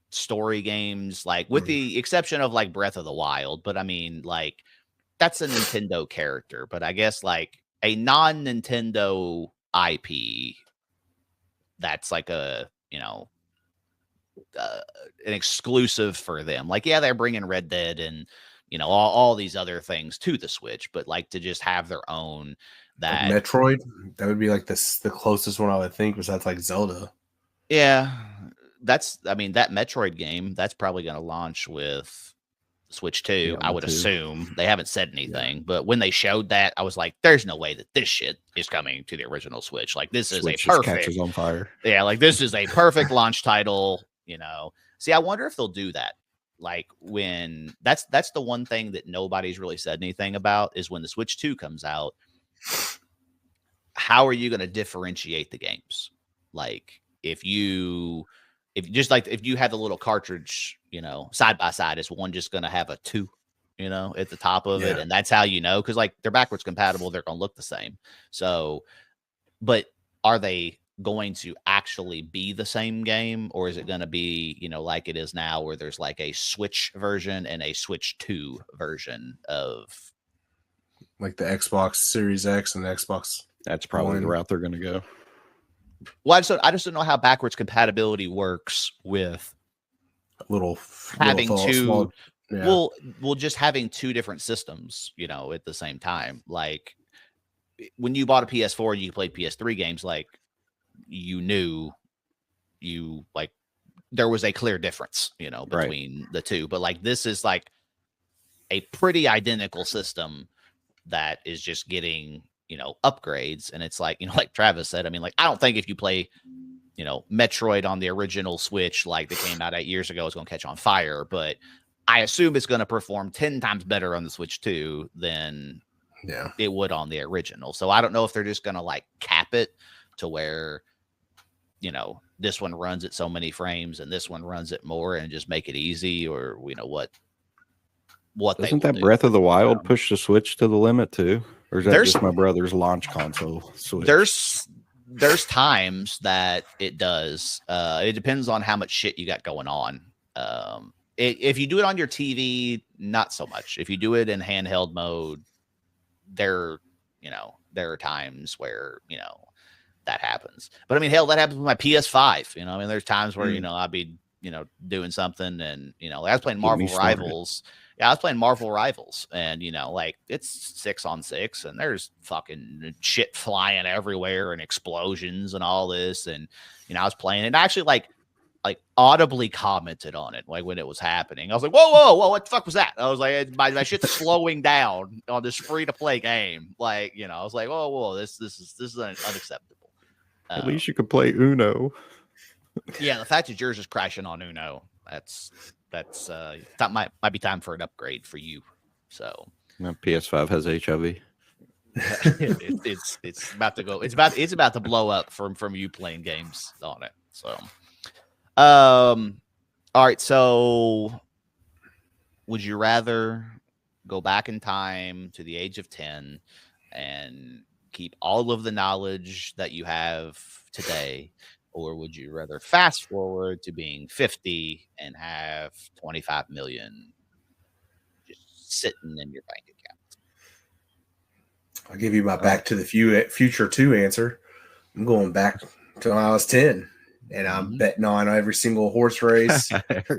story games, like with the exception of like Breath of the Wild. But I mean, like that's a Nintendo character, but I guess like a non-Nintendo IP that's like a an exclusive for them. Like, yeah, they're bringing Red Dead and all these other things to the Switch, but like to just have their own that like Metroid, that would be like the closest one I would think, besides like Zelda. Yeah, that Metroid game, that's probably going to launch with Switch 2. Yeah, I would 2. assume. They haven't said anything, but when they showed that, I was like, there's no way that this shit is coming to the original Switch. Like, this is Switch a just perfect catches on fire. Yeah, like this is a perfect launch title, See, I wonder if they'll do that. Like when that's the one thing that nobody's really said anything about is when the Switch 2 comes out, how are you going to differentiate the games? Like if you have the little cartridge, side by side, is one just going to have a 2, at the top of it, and that's how because like they're backwards compatible, they're going to look the same. So, but are they going to actually be the same game, or is it going to be like it is now, where there's like a Switch version and a Switch 2 version of like the Xbox Series X and the Xbox? That's probably the One. route they're going to go. Well, I just don't know how backwards compatibility works with having two. Yeah. Well, just having two different systems, at the same time. Like when you bought a PS4 and you played PS3 games, like there was a clear difference, between the two. But like this is like a pretty identical system that is just getting upgrades. And it's like like Travis said, I mean, like I don't think if you play Metroid on the original Switch, like that came out 8 years ago, it's going to catch on fire, but I assume it's going to perform 10 times better on the Switch 2 than it would on the original. So I don't know if they're just going to like cap it to where this one runs at so many frames and this one runs it more, and just make it easy, or what Doesn't that Breath of the Wild push the Switch to the limit too? Or is that just my brother's launch console Switch? There's times that it does. It depends on how much shit you got going on. If you do it on your TV, not so much. If you do it in handheld mode, there are times where that happens. But I mean, hell, that happens with my PS5. I mean, there's times where I'd be doing something, and I was playing Marvel Rivals. Yeah, I was playing Marvel Rivals, and like it's 6-on-6, and there's fucking shit flying everywhere and explosions and all this, and I was playing it, and I actually like audibly commented on it, like when it was happening. I was like, whoa, what the fuck was that? I was like, my shit's slowing down on this free to play game. Like, I was like, whoa, this is unacceptable. At least you could play Uno. Yeah, the fact that yours is crashing on Uno, that's that might be time for an upgrade for you. So my PS5 has HIV. it's about to go. It's about to blow up from you playing games on it. So, all right. So, would you rather go back in time to the age of 10 and keep all of the knowledge that you have today, or would you rather fast forward to being 50 and have 25 million just sitting in your bank account? I'll give you my Back to the Future 2 answer. I'm going back until I was 10. And I'm betting on every single horse race,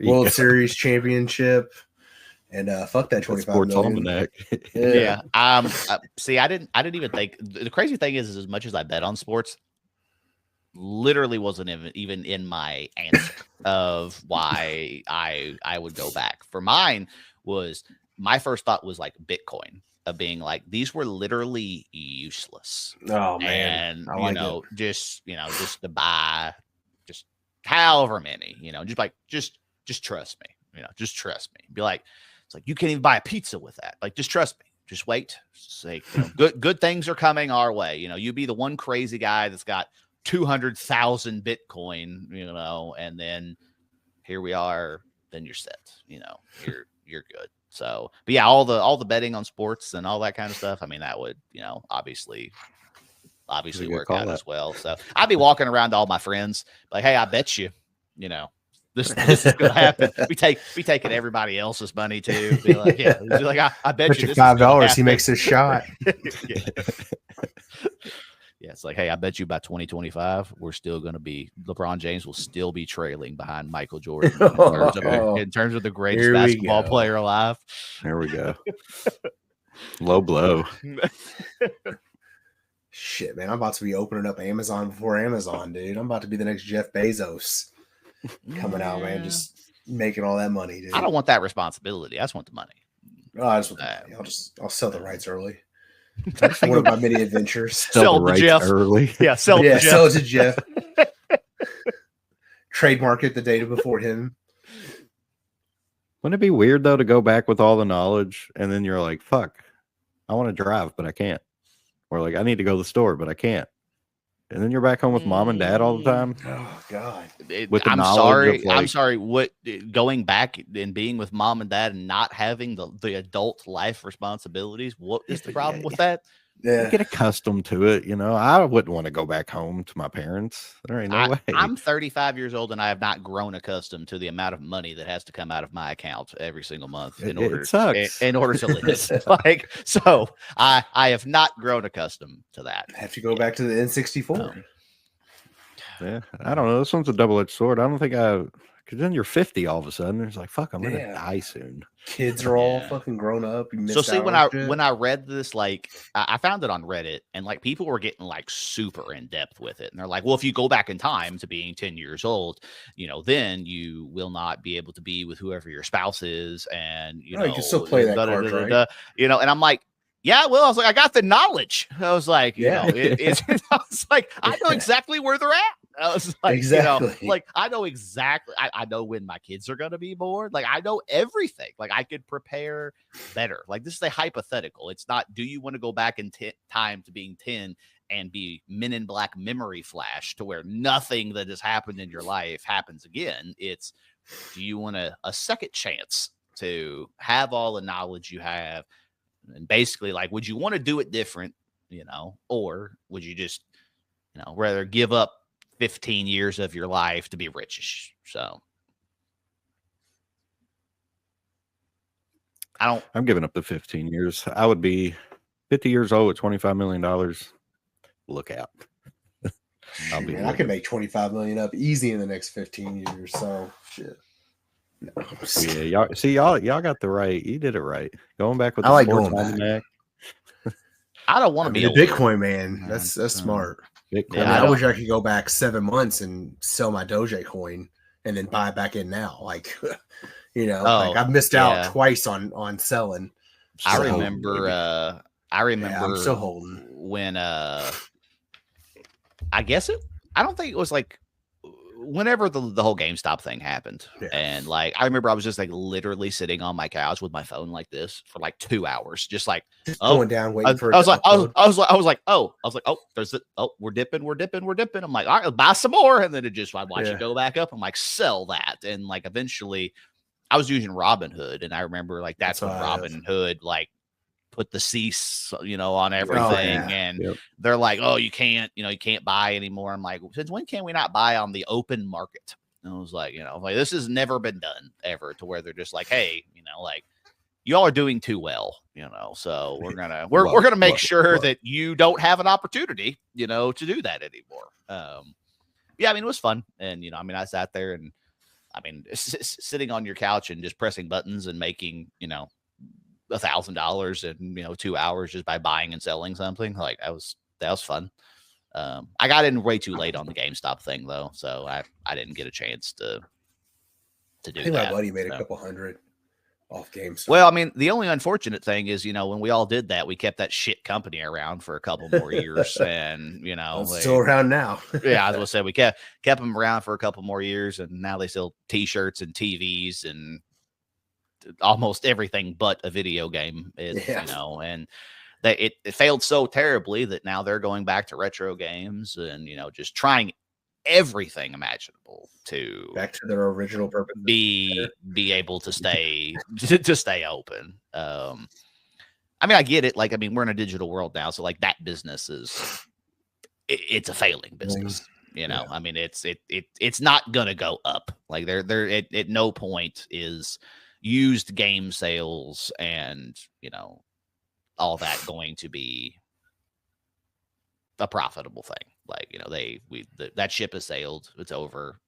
World Series championship, and fuck that 25 million. Yeah. See, I didn't even think. The crazy thing is as much as I bet on sports, literally wasn't even in my answer of why I would go back. For mine was my first thought was like Bitcoin, of being like these were literally useless. Oh man, and just to buy just however many, just trust me, just trust me. Be like, it's like you can't even buy a pizza with that. Like, just trust me. Just wait. Say good things are coming our way. You be the one crazy guy that's got 200,000 Bitcoin, and then here we are. Then you're set. You're good. So, but yeah, all the betting on sports and all that kind of stuff. I mean, that would obviously work out as well. So I'd be walking around to all my friends like, hey, I bet you, this is gonna happen. We taking everybody else's money too. Be like, yeah, like I bet you $5. He makes a shot. Yeah, it's like, hey, I bet you by 2025, we're still going to be LeBron James will still be trailing behind Michael Jordan in terms of the greatest basketball player alive. There we go. Low blow. Shit, man, I'm about to be opening up Amazon before Amazon, dude. I'm about to be the next Jeff Bezos coming out, man, just making all that money, dude. I don't want that responsibility. I just want the money. Oh, I just want the money. I'll sell the rights early. One of my many adventures. Sell the Jeff early. Yeah, sell it to Jeff. Trademark it the day before him. Wouldn't it be weird though to go back with all the knowledge and then you're like, fuck, I want to drive, but I can't. Or like, I need to go to the store, but I can't. And then you're back home with mom and dad all the time. Oh God! I'm sorry. What going back and being with mom and dad and not having the adult life responsibilities? What is the problem with that? Yeah, get accustomed to it. I wouldn't want to go back home to my parents. There ain't no way. I'm 35 years old and I have not grown accustomed to the amount of money that has to come out of my account every single month in order to live. Like, so I have not grown accustomed to that. I have to go back to the N64. Yeah, I don't know. This one's a double-edged sword. I don't think because then you're 50 all of a sudden. It's like, fuck, I'm gonna die soon. Kids are all fucking grown up. So see, when I read this, like I found it on Reddit, and like people were getting like super in depth with it, and they're like, well, if you go back in time to being 10 years old, then you will not be able to be with whoever your spouse is, and you can still play that card, right? And I'm like, yeah, well, I was like, I got the knowledge. I was like, I was like, I know exactly where they're at. I was like, exactly. I know exactly. I know when my kids are going to be born. Like, I know everything. Like, I could prepare better. Like, this is a hypothetical. It's not, do you want to go back in time to being 10 and be Men in Black memory flash to where nothing that has happened in your life happens again? It's, do you want a second chance to have all the knowledge you have? And basically, like, would you want to do it different, or would you just, rather give up 15 years of your life to be richish? So I'm giving up the 15 years. I would be 50 years old at $25 million. Look out. I could make 25 million up easy in the next 15 years. So shit. No. Yeah, y'all got the right. You did it right. Going back with the like sports going back. I don't want to be a Bitcoin man. That's smart. Bitcoin. I wish I could go back 7 months and sell my Dogecoin and then buy it back in now. Like, like I've missed out twice on selling. I remember I'm still holding when I don't think it was like whenever the whole GameStop thing happened. Yeah. And like, I remember I was just like literally sitting on my couch with my phone like this for like 2 hours, just like going down, waiting for it. I was like, oh, there's it. Oh, we're dipping. I'm like, all right, buy some more. And then I watch it go back up. I'm like, sell that. And like, eventually I was using Robinhood. And I remember like, that's when Robinhood like put the cease, on everything. And they're like, oh, you can't buy anymore. I'm like, since when can we not buy on the open market? And I was like, this has never been done ever, to where they're just like, hey, like, y'all are doing too well, so we're gonna make sure that you don't have an opportunity, to do that anymore. yeah, I mean, it was fun. And, I mean, I sat there and, I mean, sitting on your couch and just pressing buttons and making, $1,000 in, 2 hours just by buying and selling something. Like that was fun. I got in way too late on the GameStop thing though. So I didn't get a chance to do I think that. my buddy made so. a couple hundred off games. Well, I mean, the only unfortunate thing is, when we all did that, we kept that shit company around for a couple more years, and It's still around now. yeah, I was gonna say we kept them around for a couple more years, and now they sell T-shirts and TVs and almost everything but a video game. And it failed so terribly that now they're going back to retro games and just trying everything imaginable to back to their original purpose, be able to stay to stay open. I mean, I get it. Like, I mean, we're in a digital world now, so like that business it's a failing business. I mean, it's not gonna go up. Like there at no point is used game sales and all that going to be a profitable thing. Like, that ship has sailed. It's over.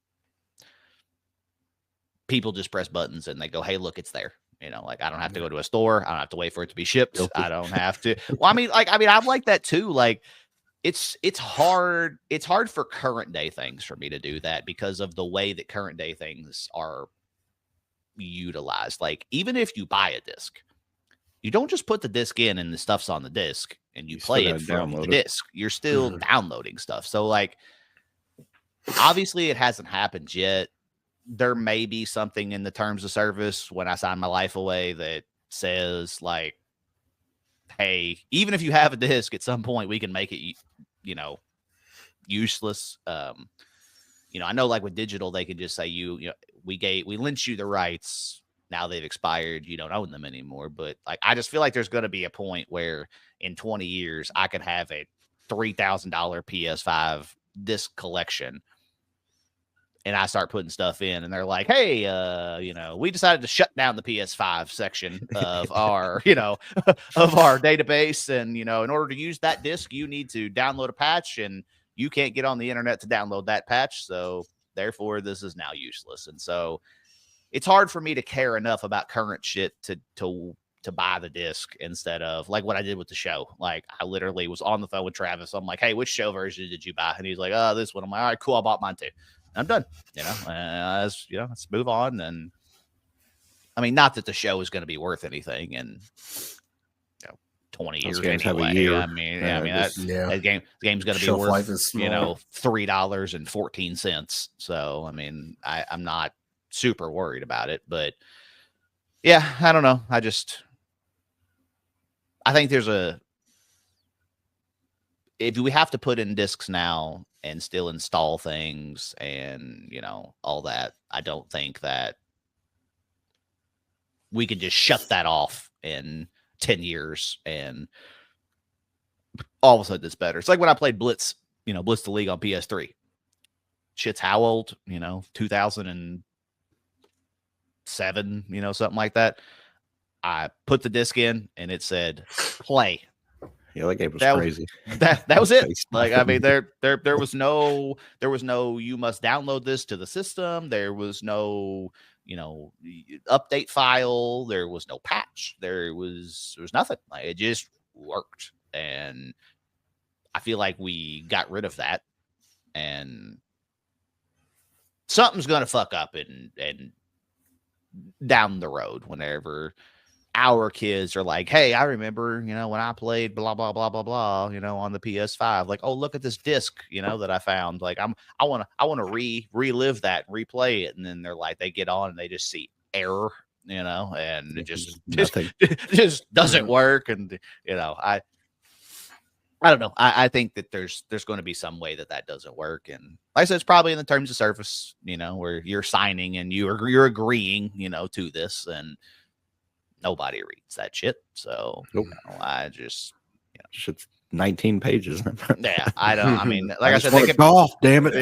People just press buttons and they go, hey, look, it's there. Like I don't have to go to a store. I don't have to wait for it to be shipped. I don't have to. Well, I'm like that too. Like it's hard. It's hard for current day things for me to do that because of the way that current day things are utilized. Like even if you buy a disc, you don't just put the disc in and the stuff's on the disc and you play it from the disc. You're still downloading stuff. So like, obviously it hasn't happened yet. There may be something in the terms of service when I sign my life away that says like, hey, even if you have a disc at some point, we can make it, useless. I know like with digital, they could just say we lent you the rights. Now they've expired. You don't own them anymore. But like, I just feel like there's going to be a point where in 20 years, I could have a $3,000 PS5 disc collection. And I start putting stuff in and they're like, hey, we decided to shut down the PS5 section of our, of our database. And, in order to use that disc, you need to download a patch and you can't get on the internet to download that patch. So therefore this is now useless. And so it's hard for me to care enough about current shit to buy the disc instead of like what I did with the show. Like I literally was on the phone with Travis. I'm like, hey, which show version did you buy? And he's like, oh, this one. I'm like, all right, cool. I bought mine too. And I'm done. Let's move on. And I mean, not that the show is going to be worth anything in 20 years anyway. That game's going to be worth $3.14. So I mean, I'm not super worried about it, but yeah, I don't know. I think if we have to put in discs now and still install things and all that, I don't think that we could just shut that off in 10 years and all of a sudden it's better. It's like when I played Blitz the League on PS3. Shit's how old? 2007, something like that. I put the disc in and it said play. Yeah, that game was crazy. That was it. Like, I mean, there was no you must download this to the system. There was no, update file. There was no patch. There was nothing. Like, it just worked. And I feel like we got rid of that. And something's gonna fuck up and down the road whenever our kids are like, hey, I remember, when I played blah, blah, blah, blah, blah, on the PS5, like, oh, look at this disc, that I found. Like, I want to relive that, replay it. And then they're like, they get on and they just see error, and it just doesn't work. And, I don't know. I think that there's going to be some way that doesn't work. And like I said, it's probably in the terms of service, where you're signing and you're agreeing, to this, and nobody reads that shit. So nope. I just, shit's 19 pages. Yeah, I don't. I mean, like I said, they off. Damn it.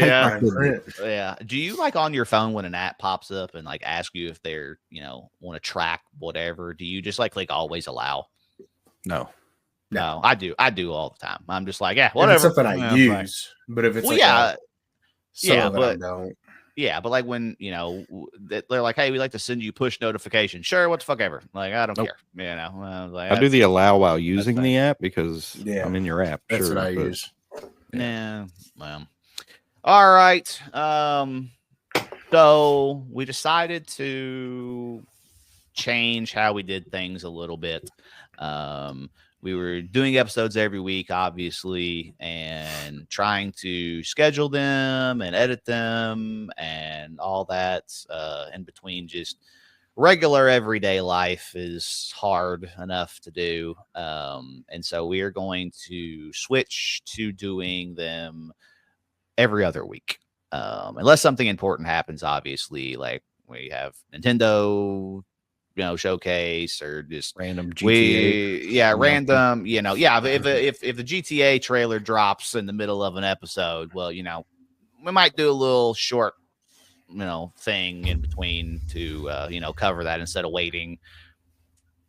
Yeah. Do you like on your phone when an app pops up and like ask you if they're want to track whatever? Do you just like click always allow? No, I do all the time. I'm just like, yeah, whatever. If it's something I use, but if it's Some Yeah, of it but- I don't. Yeah, but like when they're like, "Hey, we like to send you push notifications." Sure, what the fuck ever. Like, I don't Nope. care. Like, I do the that's- allow while using fine. the app because Yeah, I'm in your app. That's sure, what I but use. Nah, well. All right. So we decided to change how we did things a little bit. We were doing episodes every week, obviously, and trying to schedule them and edit them and all that in between. Just regular everyday life is hard enough to do. And so we are going to switch to doing them every other week. Unless something important happens, obviously, like we have Nintendo, showcase or just random GTA. random, if the GTA trailer drops in the middle of an episode, well, we might do a little short, thing in between to, cover that instead of waiting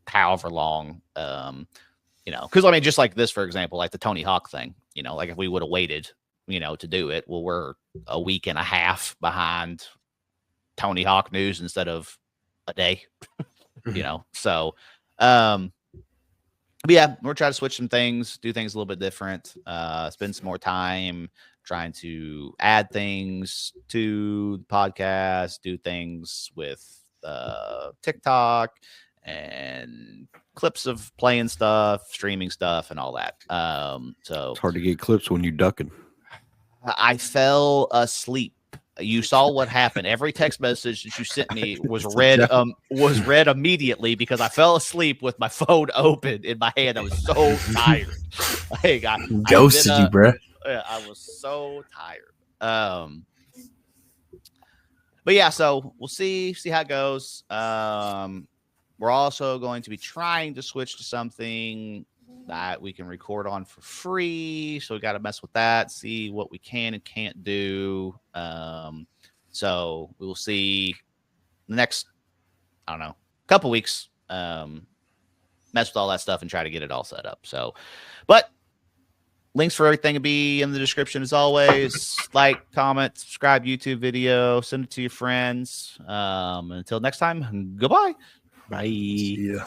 however long, because I mean, just like this, for example, like the Tony Hawk thing, like if we would have waited, to do it, well, we're a week and a half behind Tony Hawk news instead of a day. So but yeah, we're trying to switch some things, do things a little bit different, spend some more time trying to add things to the podcast, do things with TikTok and clips of playing stuff, streaming stuff, and all that. So It's hard to get clips when you're ducking. I fell asleep. You saw what happened. Every text message that you sent me was read immediately because I fell asleep with my phone open in my hand. I was so tired. Like, I Ghosted you, bro. I was so tired. But yeah, so we'll see how it goes. We're also going to be trying to switch to something that we can record on for free. So we got to mess with that, see what we can and can't do. So we will see the next, I don't know, couple weeks, mess with all that stuff and try to get it all set up. So, but links for everything will be in the description as always. Like, comment, subscribe, YouTube video, send it to your friends. Until next time, goodbye. Bye. Yeah.